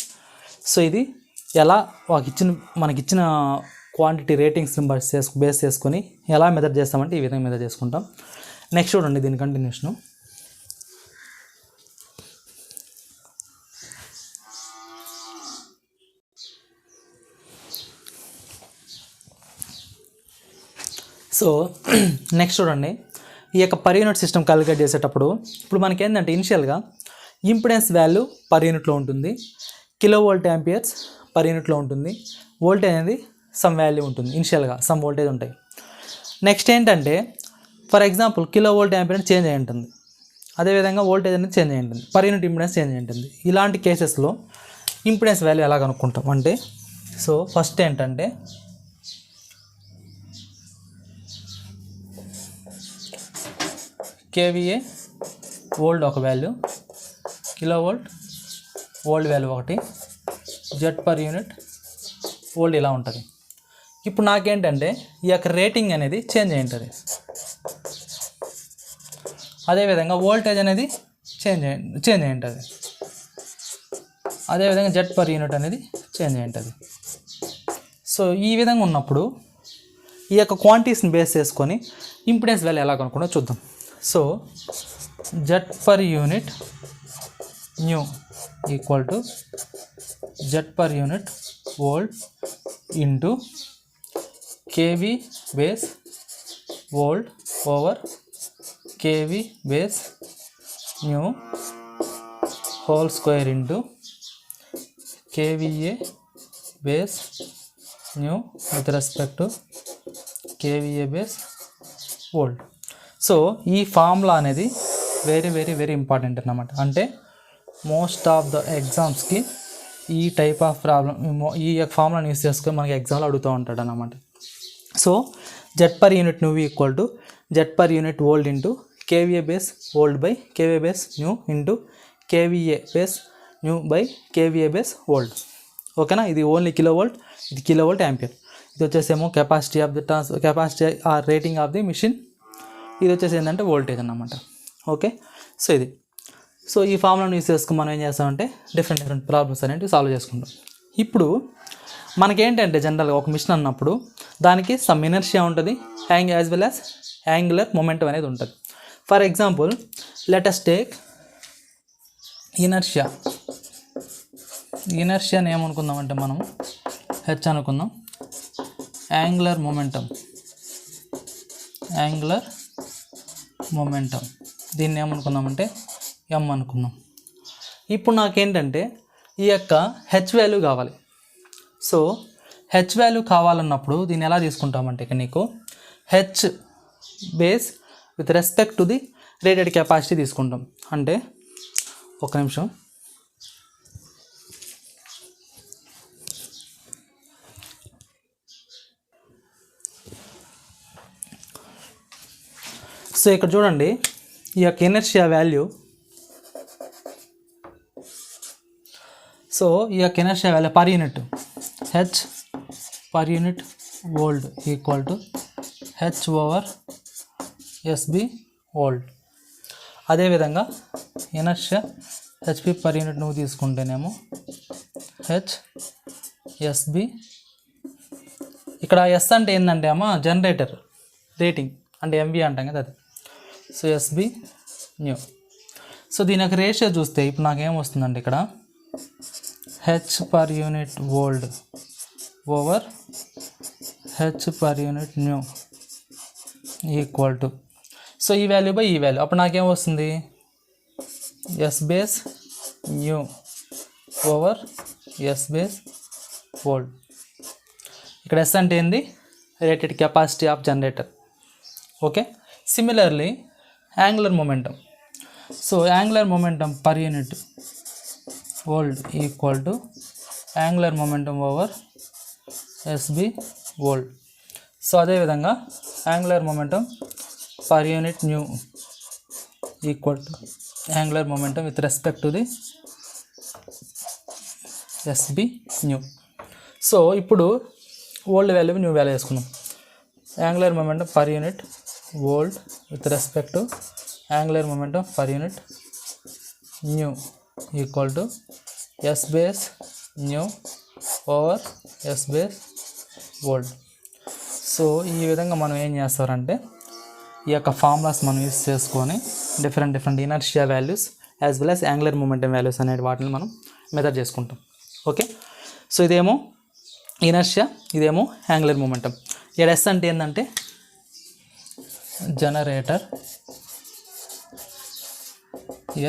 so ఇది ఎలా మనకిచ్చిన క్వాంటిటీ రేటింగ్స్ని బేస్ చేసుకొని ఎలా మెజర్ చేస్తామంటే ఈ విధంగా మెజర్ చేసుకుంటాం. నెక్స్ట్ చూడండి దీని కంటిన్యూషను. సో నెక్స్ట్ చూడండి, ఈ యొక్క పర్ యూనిట్ సిస్టమ్ క్యాలిక్యులేట్ చేసేటప్పుడు ఇప్పుడు మనకి ఏంటంటే ఇనిషియల్గా ఇంపిడెన్స్ వాల్యూ పర్ యూనిట్లో ఉంటుంది, కిలో వోల్ట్ యాంపియర్స్ పర్ యూనిట్లో ఉంటుంది, వోల్టేజ్ అనేది సమ్ వాల్యూ ఉంటుంది, ఇనిషియల్గా సమ్ వోల్టేజ్ ఉంటాయి. నెక్స్ట్ ఏంటంటే for example kilo volt ampere change అయి ఉంటుంది, అదేవిధంగా వోల్టేజ్ అనేది చేంజ్ అయి ఉంటుంది, పర్ యూనిట్ ఇంపిడెన్స్ చేంజ్ అయి ఉంటుంది. ఇలాంటి కేసెస్లో ఇంపిడెన్స్ వాల్యూ ఎలా కనుక్కుంటాం అంటే, సో ఫస్ట్ ఏంటంటే కేవీఏ వోల్ట్ ఒక వాల్యూ, కిలో వోల్ట్ వాల్యూ ఒకటి, జెడ్ పర్ యూనిట్ వోల్ట్ ఇలా ఉంటుంది. ఇప్పుడు నాకేంటంటే ఈ యొక్క రేటింగ్ అనేది చేంజ్ అయి ఉంటుంది, అదేవిధంగా వోల్టేజ్ అనేది చేంజ్ అయి ఉంటుంది, అదేవిధంగా జెడ్ పర్ యూనిట్ అనేది చేంజ్ అయి ఉంటుంది. సో ఈ విధంగా ఉన్నప్పుడు ఈ యొక్క క్వాంటిటీస్ని బేస్ చేసుకొని ఇంపిడెన్స్ వాల్యూ ఎలా కనుక్కుంటో చూద్దాం. So Z per unit new equal to Z per unit volt into KV base volt over KV base new whole square into KVA base new with respect to kVA base volt. So ఈ formula అనేది very very very important అన్నమాట. అంటే most of the ఎగ్జామ్స్కి ఈ type of problem ఈ ఫార్ములాని use చేసుకొని మనకి ఎగ్జామ్లో అడుగుతూ ఉంటాడు అన్నమాట. So Z per unit new equal to Z per unit old into KVA base old by KVA base new into KVA base new by KVA base old. ఓకేనా, ఇది only kilo volt, ఇది kilo volt ampere. ఇది వచ్చేసేమో capacity of the capacity or rating of the machine. ఇది వచ్చేసి ఏంటంటే voltage అన్నమాట. Okay, so ఇది. సో ఈ ఫార్ములాను యూస్ చేసుకుని మనం ఏం చేస్తామంటే డిఫరెంట్ ప్రాబ్లమ్స్ అనేవి సాల్వ్ చేసుకుంటాం. ఇప్పుడు మనకేంటంటే జనరల్గా ఒక మిషన్ అన్నప్పుడు దానికి సమ్ ఇనర్షియా ఉంటుంది, as well as angular momentum అనేది ఉంటుంది. For example let us take ఇనర్షియాని ఏమనుకుందామంటే మనం హెచ్ అనుకుందాం, యాంగులర్ మొమెంటం దీన్ని ఏమనుకుందామంటే ఎం అనుకుందాం. ఇప్పుడు నాకేంటంటే ఈ యొక్క హెచ్ వాల్యూ కావాలి. సో హెచ్ వాల్యూ కావాలన్నప్పుడు దీన్ని ఎలా తీసుకుంటామంటే ఇక నీకు H base with respect to the rated capacity తీసుకుంటాం. అంటే ఒక నిమిషం, సో ఇక్కడ చూడండి ఈ యొక్క ఇనర్షియా వాల్యూ. సో ఈ యొక్క inertia value per unit H per unit volt equal to H over SB volt. అదేవిధంగా ఇనర్షియా హెచ్పి పర్ యూనిట్ నువ్వు తీసుకుంటేనేమో హెచ్ ఎస్బి. ఇక్కడ ఎస్ అంటే ఏంటంటే అమ్మ జనరేటర్ రేటింగ్ అంటే ఎంవి అంటాం కదా అది. So SB new. సో దీని యొక్క రేషియో చూస్తే ఇప్పుడు నాకేమొస్తుందంటే ఇక్కడ H per unit volt over H per unit new equal to, so ఈ వాల్యూ బై ఈ వాల్యూ. అప్పుడు నాకేం వస్తుంది S base new over S base volt. ఇక్కడ ఎస్ అంటే ఏంది rated capacity of generator. Okay, similarly angular momentum. So angular momentum per unit volt equal to angular momentum over SB volt. So అదేవిధంగా angular momentum per unit new equal to angular momentum with respect to the SB new. So ఇప్పుడు old value new value వేసుకున్నాం. Angular momentum per unit volt with respect to angular momentum per unit new equal to S base new over S base volt. So ఈ విధంగా మనం ఏం చేస్తారంటే ఈ యొక్క formulas మనం యూస్ చేసుకొని different inertia values as well as angular momentum values అనే వాటిని మనం మెథడ్ చేసుకుంటాం. ఓకే, సో ఇదేమో ఇనర్షియా, ఇదేమో యాంగులర్ మొమెంటం. ఇక్కడ ఎస్ అంటే ఏంటంటే generator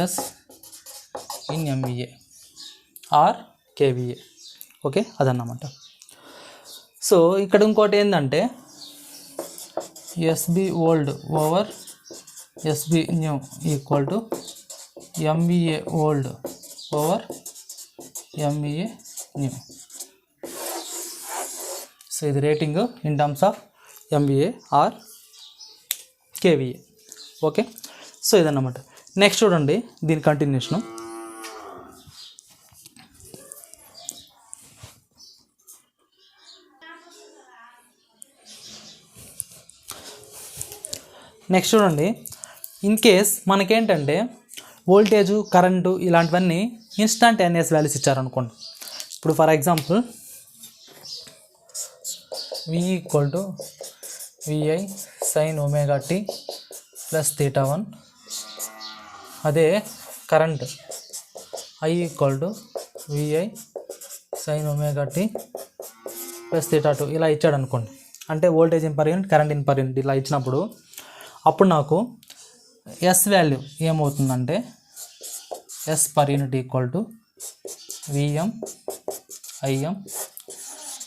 S in MVA or KVA. Okay, అదన్నమాట. సో ఇక్కడ ఇంకోటి ఏంటంటే SB old over SB new equal to MVA old over MVA new. So ఇది rating in terms of MVA or KVA. Okay, so ఇదన్నమాట. Next చూడండి దీని కంటిన్యూషను. Next చూడండి, ఇన్ కేస్ మనకేంటంటే వోల్టేజు కరెంటు ఇలాంటివన్నీ ఇన్స్టంటేనియస్ వాల్యూస్ ఇచ్చారనుకోండి. ఇప్పుడు for example V equal to VI sine omega t plus θ1. అదే current I equal to VI sine omega t plus θ2 ఇలా ఇచ్చాడు అనుకోండి. అంటే voltage in per unit, current in per unit ఇలా ఇచ్చినప్పుడు అప్పుడు నాకు ఎస్ వాల్యూ ఏమవుతుందంటే S per unit equal to VM IM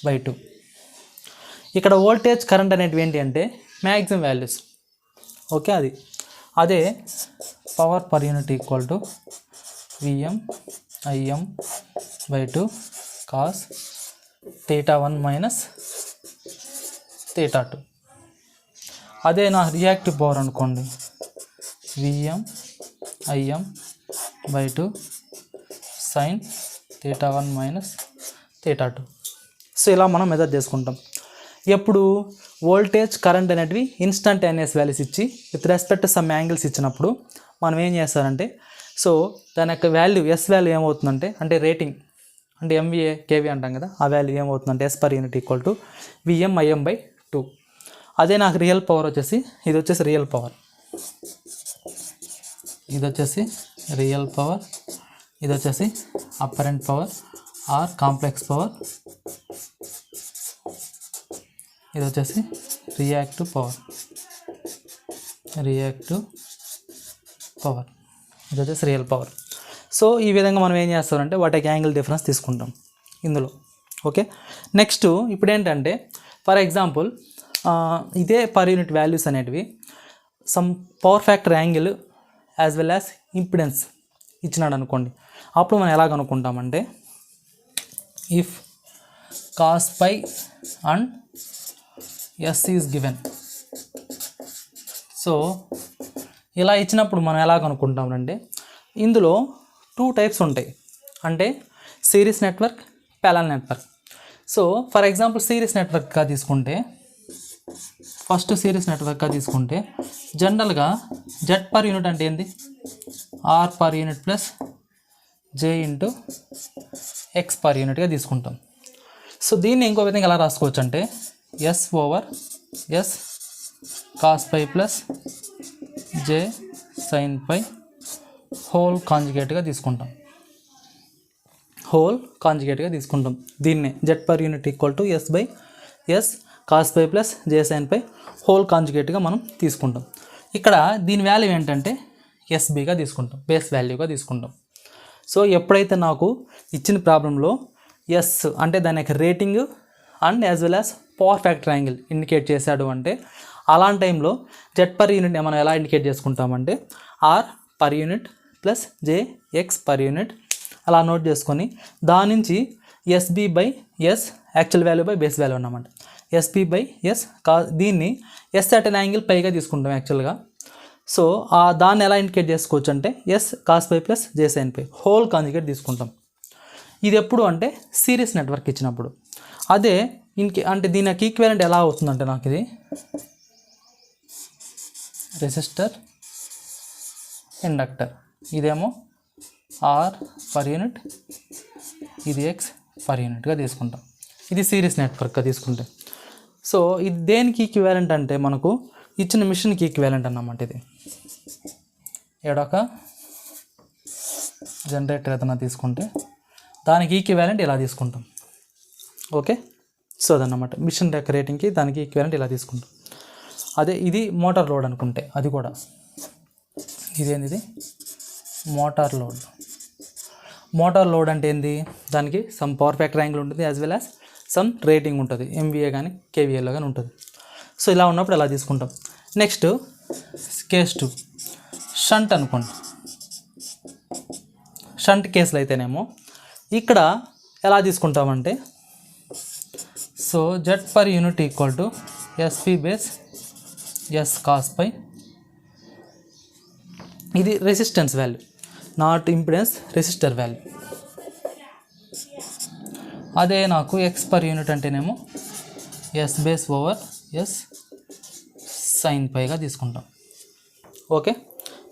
by 2. ఇక్కడ వోల్టేజ్ కరెంట్ అనేటివి ఏంటి అంటే మ్యాక్సిమం వాల్యూస్. ఓకే, అదే power per unit equal to VM IM by 2 cos θ1 minus theta 2. అదే నా రియాక్టివ్ పవర్ అనుకోండి, Vm Im by 2 sin theta 1 minus theta 2. So ఇలా మనం మెజర్ చేసుకుంటాం. ఎప్పుడు వోల్టేజ్ కరెంట్ అనేటివి ఇన్స్టంటేనియస్ వాల్యూస్ ఇచ్చి with respect to some angles ఇచ్చినప్పుడు మనం ఏం చేస్తారంటే, సో దాని యొక్క వాల్యూ ఎస్ వాల్యూ ఏమవుతుందంటే, అంటే రేటింగ్ అంటే MVA KV అంటాం కదా, ఆ వాల్యూ ఏమవుతుందంటే S per unit equal to Vm Im by 2. అదే నాకు రియల్ పవర్ వచ్చేసి, ఇది వచ్చేసి రియల్ పవర్, ఇది వచ్చేసి రియల్ పవర్, ఇది వచ్చేసి apparent power or complex power, ఇది వచ్చేసి రియాక్టివ్ పవర్, ఇది వచ్చేసి రియల్ పవర్. సో ఈ విధంగా మనం ఏం చేస్తామంటే వాటికి యాంగిల్ డిఫరెన్స్ తీసుకుంటాం ఇందులో. ఓకే, నెక్స్ట్ ఇప్పుడు ఏంటంటే ఫర్ ఎగ్జాంపుల్ ఇదే పర్ యూనిట్ వాల్యూస్ అనేటివి some power factor angle as well as impedance ఇచ్చినాడు అనుకోండి, అప్పుడు మనం ఎలా కనుక్కుంటామంటే if cos phi and S is given. So ఇలా ఇచ్చినప్పుడు మనం ఎలా కనుక్కుంటామంటే ఇందులో 2 టైప్స్ ఉంటాయి, అంటే series network, parallel network. So for example series నెట్వర్క్గా తీసుకుంటే, ఫస్ట్ సిరీస్ నెట్వర్క్గా తీసుకుంటే జనరల్గా జెడ్ పర్ యూనిట్ అంటే ఏంది, R per unit plus J into X per యూనిట్గా తీసుకుంటాం. సో దీన్ని ఇంకో విధంగా ఎలా రాసుకోవచ్చు అంటే S over S cos phi plus J sine phi whole కాంజుగేట్గా తీసుకుంటాం, దీన్నే Z per unit equal to S by S cos phi plus J sine phi whole కాంజుగేట్గా మనం తీసుకుంటాం. ఇక్కడ దీని వాల్యూ ఏంటంటే ఎస్బీగా తీసుకుంటాం, బేస్ వాల్యూగా తీసుకుంటాం. సో ఎప్పుడైతే నాకు ఇచ్చిన ప్రాబ్లంలో ఎస్ అంటే దాని యొక్క rating and as well as power factor angle indicate చేశాడు అంటే, అలాంటి టైంలో జెడ్ పర్ యూనిట్ మనం ఎలా ఇండికేట్ చేసుకుంటామంటే R per unit plus J X per unit అలా నోట్ చేసుకొని దాని నుంచి SB by S actual value by base value అన్నమాట, ఎస్బీ బై ఎస్ దీన్ని ఎస్ అట్ అన్ యాంగిల్ పైగా తీసుకుంటాం యాక్చువల్గా. సో దాన్ని ఎలా ఇండికేట్ చేసుకోవచ్చు అంటే S cos phi plus J sine phi whole conjugate తీసుకుంటాం. ఇది ఎప్పుడు అంటే సిరీస్ నెట్వర్క్ ఇచ్చినప్పుడు. అదే అంటే దీని యొక్క ఈక్వివలెంట్ ఎలా అవుతుందంటే నాకు ఇది రెసిస్టర్ ఇండక్టర్, ఇదేమో ఆర్ పర్ యూనిట్, ఇది ఎక్స్ పర్ యూనిట్గా తీసుకుంటాం. ఇది సిరీస్ నెట్వర్క్గా తీసుకుంటే. సో ఇది దేనికి ఈక్వివలెంట్ అంటే మనకు ఇచ్చిన మిషన్కి ఈక్వివలెంట్ అన్నమాట. ఇది ఏడొక జనరేటర్ ఏదైనా తీసుకుంటే దానికి ఈక్వివలెంట్ ఇలా తీసుకుంటాం. ఓకే, సో అదన్నమాట మిషన్ యొక్క రేటింగ్కి దానికి ఈక్వివలెంట్ ఇలా తీసుకుంటాం. అదే ఇది మోటార్ లోడ్ అనుకుంటే అది కూడా ఇదేంది మోటార్ లోడ్ అంటే ఏంది, దానికి సమ్ పవర్ ఫ్యాక్టర్ యాంగిల్ ఉంటుంది as well as some rating ఉంటుంది, MVA కానీ KVAలో కానీ ఉంటుంది. సో ఇలా ఉన్నప్పుడు ఇలా తీసుకుంటాం. నెక్స్ట్ కేస్ 2 షంట్ అనుకోండి. షంట్ కేసులు అయితేనేమో ఇక్కడ ఎలా తీసుకుంటామంటే, so Z per unit equal to SP base S cos phi, ఇది resistance value not impedance, resistor value. అదే నాకు ఎక్స్ పర్ యూనిట్ అంటేనేమో S base over S sine పైగా తీసుకుంటాం. ఓకే,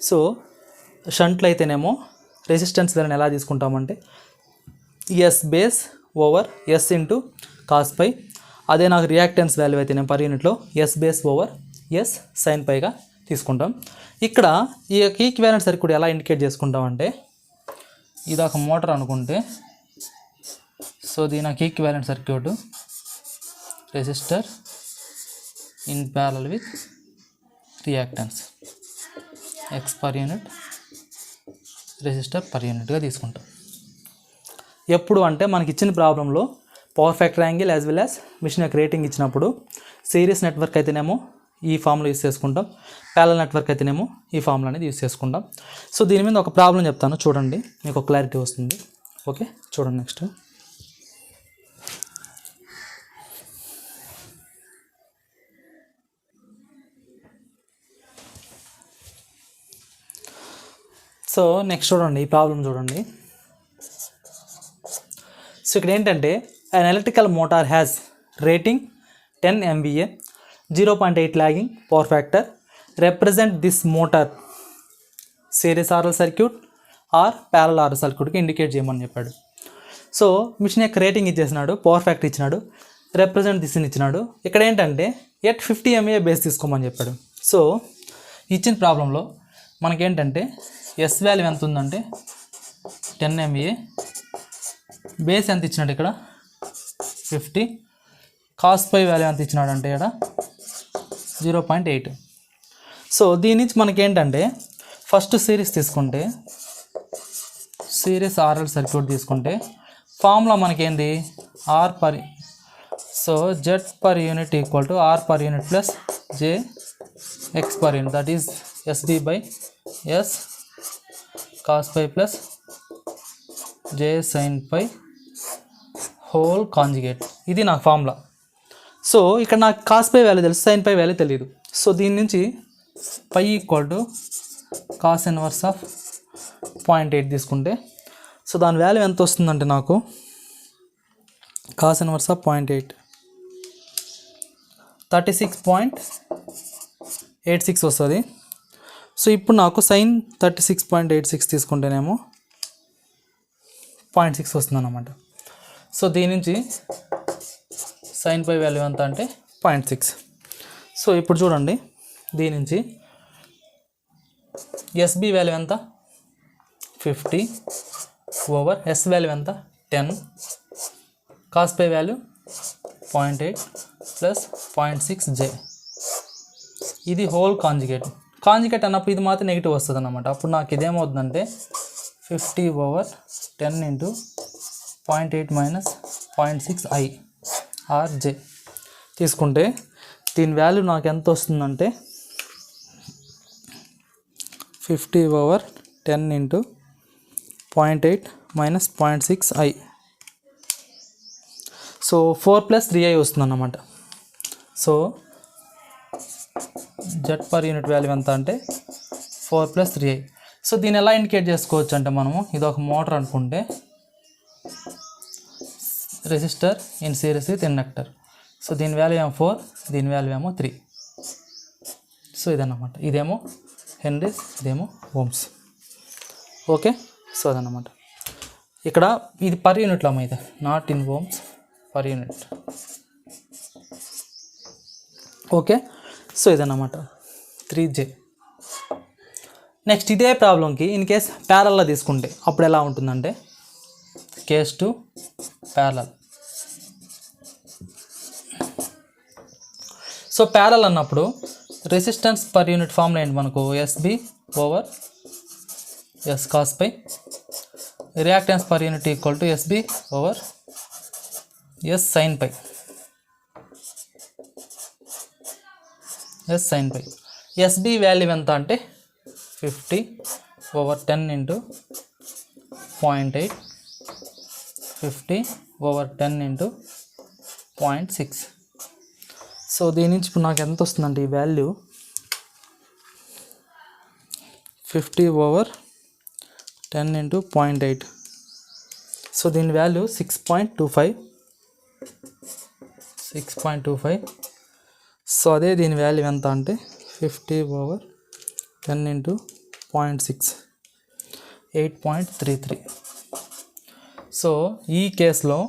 సో షంట్లో అయితేనేమో రెసిస్టెన్స్ వాల్యూని ఎలా తీసుకుంటామంటే S base over S into cos phi. అదే నాకు రియాక్టెన్స్ వాల్యూ అయితే నేను పర్ యూనిట్లో yes base over S sine పైగా తీసుకుంటాం. ఇక్కడ ఈ ఈక్వివలెంట్ సర్క్యూట్ ఎలా ఇండికేట్ చేసుకుంటామంటే, ఇది ఒక మోటార్ అనుకుంటే, సో దీని equivalent circuit resistor in parallel with reactance X per unit resistor per యూనిట్గా తీసుకుంటాం. ఎప్పుడు అంటే మనకి ఇచ్చిన ప్రాబ్లంలో power factor angle as well as machine యొక్క రేటింగ్ ఇచ్చినప్పుడు సిరీస్ నెట్వర్క్ అయితేనేమో ఈ ఫామ్లో యూస్ చేసుకుంటాం, ప్యారలల్ నెట్వర్క్ అయితేనేమో ఈ ఫామ్లో అనేది యూస్ చేసుకుంటాం. సో దీని మీద ఒక ప్రాబ్లం చెప్తాను చూడండి, మీకు ఒక క్లారిటీ వస్తుంది. ఓకే, చూడండి నెక్స్ట్. సో నెక్స్ట్ చూడండి, ఈ ప్రాబ్లం చూడండి. సో ఇక్కడ ఏంటంటే an electrical motor has rating 10 MVA, 0.8 lagging power factor. Represent this motor series RL circuit or parallel RL సర్క్యూట్కి ఇండికేట్ చేయమని చెప్పాడు. సో మిషన్ యొక్క రేటింగ్ ఇచ్చేసినాడు, పవర్ ఫ్యాక్టర్ ఇచ్చినాడు, రిప్రజెంట్ దిస్ ఇచ్చినాడు. ఇక్కడ ఏంటంటే ఎట్ 50 MVA బేస్ తీసుకోమని చెప్పాడు. సో ఇచ్చిన ప్రాబ్లంలో మనకేంటంటే ఎస్ వాల్యూ ఎంత ఉందంటే 10 MVA, బేస్ ఎంత ఇచ్చినాడు ఇక్కడ 50, కాస్ పై వాల్యూ ఎంత ఇచ్చినాడు అంటే ఇక్కడ 0.8. సో దీని నుంచి మనకేంటంటే ఫస్ట్ సిరీస్ తీసుకుంటే, సిరీస్ RL సర్క్యూట్ తీసుకుంటే ఫార్ములా మనకేంది R per, so Z per unit equal to R per unit plus J X per unit, that is SB by S cos phi plus J sine phi whole కాంజుగేట్. ఇది నాకు formula. So ఇక్కడ నాకు cos phi value తెలుసు, sine phi value తెలియదు. So దీని నుంచి phi equal to cos inverse of 0.8 తీసుకుంటే, సో దాని వాల్యూ ఎంత వస్తుందంటే నాకు కాస్ ఇన్వర్స్ ఆఫ్ 0.8 36.86 వస్తుంది. సో ఇప్పుడు నాకు సైన్ 36.86 తీసుకుంటేనేమో 0.6 వస్తుంది అన్నమాట. సో దీని నుంచి సైన్ పై వాల్యూ ఎంత అంటే 0.6. సో ఇప్పుడు చూడండి, దీని నుంచి ఎస్బి వాల్యూ ఎంత 50 ఓవర్ ఎస్ వాల్యూ ఎంత 10, cos phi value 0.8 plus 0.6 J. ఇది హోల్ కాంజుగేట్. కాంజుగేట్ అన్నప్పుడు ఇది మాత్రం నెగిటివ్ వస్తుంది అన్నమాట. అప్పుడు నాకు ఇదేమవుతుందంటే 50 over 10 into 0.8 minus 0.6 I or J తీసుకుంటే దీని వాల్యూ నాకు ఎంత వస్తుందంటే 50 over 10 into 0.8 minus 0.6 I. So 4 plus 3I వస్తుంది అన్నమాట. So Z per unit value ఎంత అంటే 4 ప్లస్ 3I. సో దీన్ని ఎలా ఇండికేట్ చేసుకోవచ్చు అంటే మనము ఇది ఒక మోటార్ అనుకుంటే resistor in series with inductor. So దీని వాల్యూ ఏమో 4, దీని వాల్యూ ఏమో 3. సో ఇదన్నమాట, ఇదేమో హెన్రీస్, ఇదేమో ఓమ్స్. ఓకే, సో అదన్నమాట. ఇక్కడ ఇది పర్ యూనిట్లో అమ్మ, ఇది not in ohms, per unit. Okay, so ఇదన్నమాట 3J. నెక్స్ట్ ఇదే ప్రాబ్లంకి ఇన్ కేస్ ప్యారల్లో తీసుకుంటే అప్పుడు ఎలా ఉంటుందంటే case to parallel. So parallel అన్నప్పుడు రెసిస్టెన్స్ పర్ యూనిట్ ఫార్ములా ఏంటి మనకు SB over S cos phi, reactance per unit equal to SB over S sine phi, S sine phi. SB value ఎంత అంటే 50 over 10 into 0.8, 50 over 10 into 0.6. So దీని నుంచి ఇప్పుడు నాకు ఎంత వస్తుందంటే ఈ వాల్యూ 50 ఓవర్ 10 ఇంటూ 0.8. సో దీని వాల్యూ 6.25. సో అదే దీని వాల్యూ ఎంత అంటే 50 ఓవర్ 10 ఇంటూ 0.6, 8.33. సో ఈ కేసులో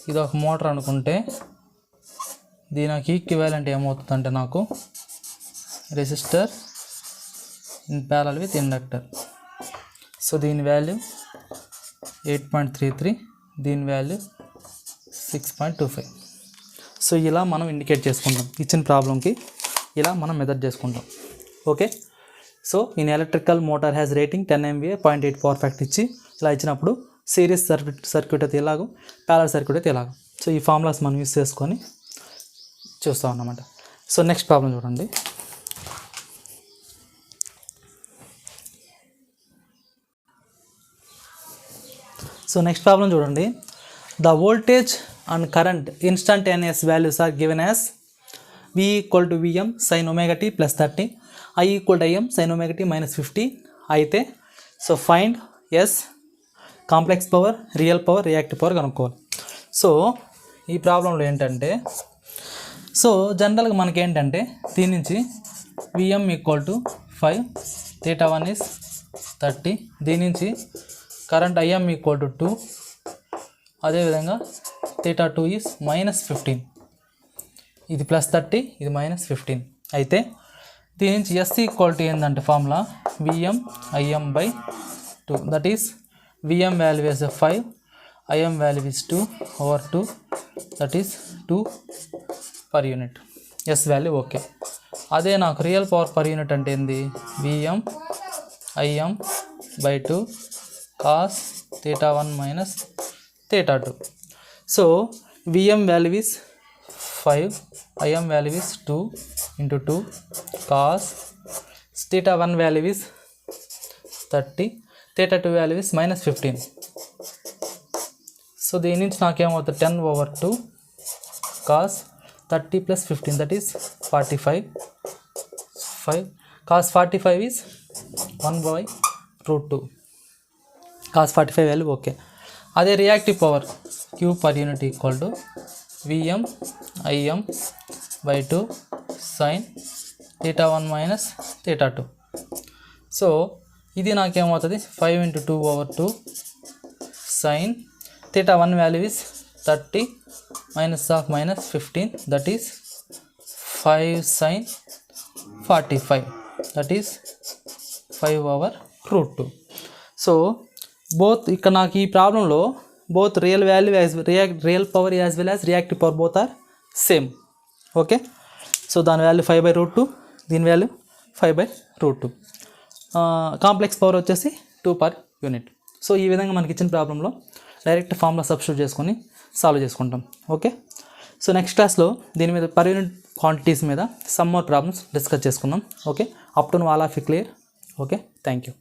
ఇది ఒక మోటార్ అనుకుంటే దీనికి ఈక్వివాలెంట్ ఏమవుతుందంటే నాకు resistor in parallel with inductor. So దీని వాల్యూ 8.33, దీని వాల్యూ 6.25. సో ఇలా మనం ఇండికేట్ చేసుకుంటాం, ఇచ్చిన ప్రాబ్లంకి ఇలా మనం మెథడ్ చేసుకుంటాం. Okay, so in electrical motor has rating 10 MVA, 0.8 power factor ఇచ్చి ఇలా ఇచ్చినప్పుడు సిరీస్ సర్క్యూట్ అయితే ఎలాగో, ప్యారల్ సర్క్యూట్ అయితే ఎలాగో. సో ఈ ఫార్ములాస్ మనం యూస్ చేసుకొని చూస్తాం అన్నమాట. సో నెక్స్ట్ ప్రాబ్లం చూడండి. సో నెక్స్ట్ ప్రాబ్లం చూడండి. The voltage and current instantaneous values are given as V equal to Vm sin omega t plus 30, I equal to Im sin omega t minus 50, అయితే so find S complex power, real power, reactive power కనుక్కోవాలి. So ఈ ప్రాబ్లంలో ఏంటంటే so జనరల్గా మనకేంటంటే దీని నుంచి Vm = 5, θ1 is 30, దీని నుంచి కరెంట్ Im = 2, అదేవిధంగా θ2 is -15, ఇది +30, ఇది -15. అయితే దీని నుంచి S = ఏంటంటే formula Vm Im/2, that is Vm value is 5, Im value is 2/2, that is 2 per unit. S value okay. అదే నాకు రియల్ పవర్ పర్ యూనిట్ అంటే ఏంది, Vm Im/2 cos θ1 - θ2. So Vm value is 5, Im value is 2 × 2 cos θ1 value is 30, θ2 value is -15. So దీని నుంచి నాకేమవుతుంది 10/2 cos 30 + 15, that is 45. 5 cos 45 is 1/√2, cos 45 value okay. అదే reactive power Q per unit = Vm Im/2 sin θ1 - θ2. So ఇది నాకేమవుతుంది 5 × 2/2 sin θ1 value is 30 -15, that is 5 sin 45, that is 5/√2. So both ఇక్కడ నాకు ఈ ప్రాబ్లంలో both real value real power as well as reactive power both are same. Okay, so దాని value 5/√2, దీని value 5/√2. Complex power వచ్చేసి 2 per unit. So ఈ విధంగా మనకి ఇచ్చిన ప్రాబ్లంలో డైరెక్ట్ ఫార్ములా సబ్స్టిట్యూట్ చేసుకొని సాల్వ్ చేసుకుంటాం. ఓకే, సో నెక్స్ట్ క్లాస్లో దీని మీద పర్ యూనిట్ క్వాంటిటీస్ మీద సమ్ మోర్ ప్రాబ్లమ్స్ డిస్కస్ చేసుకుందాం. Okay, up to all of you clear. Okay, thank you.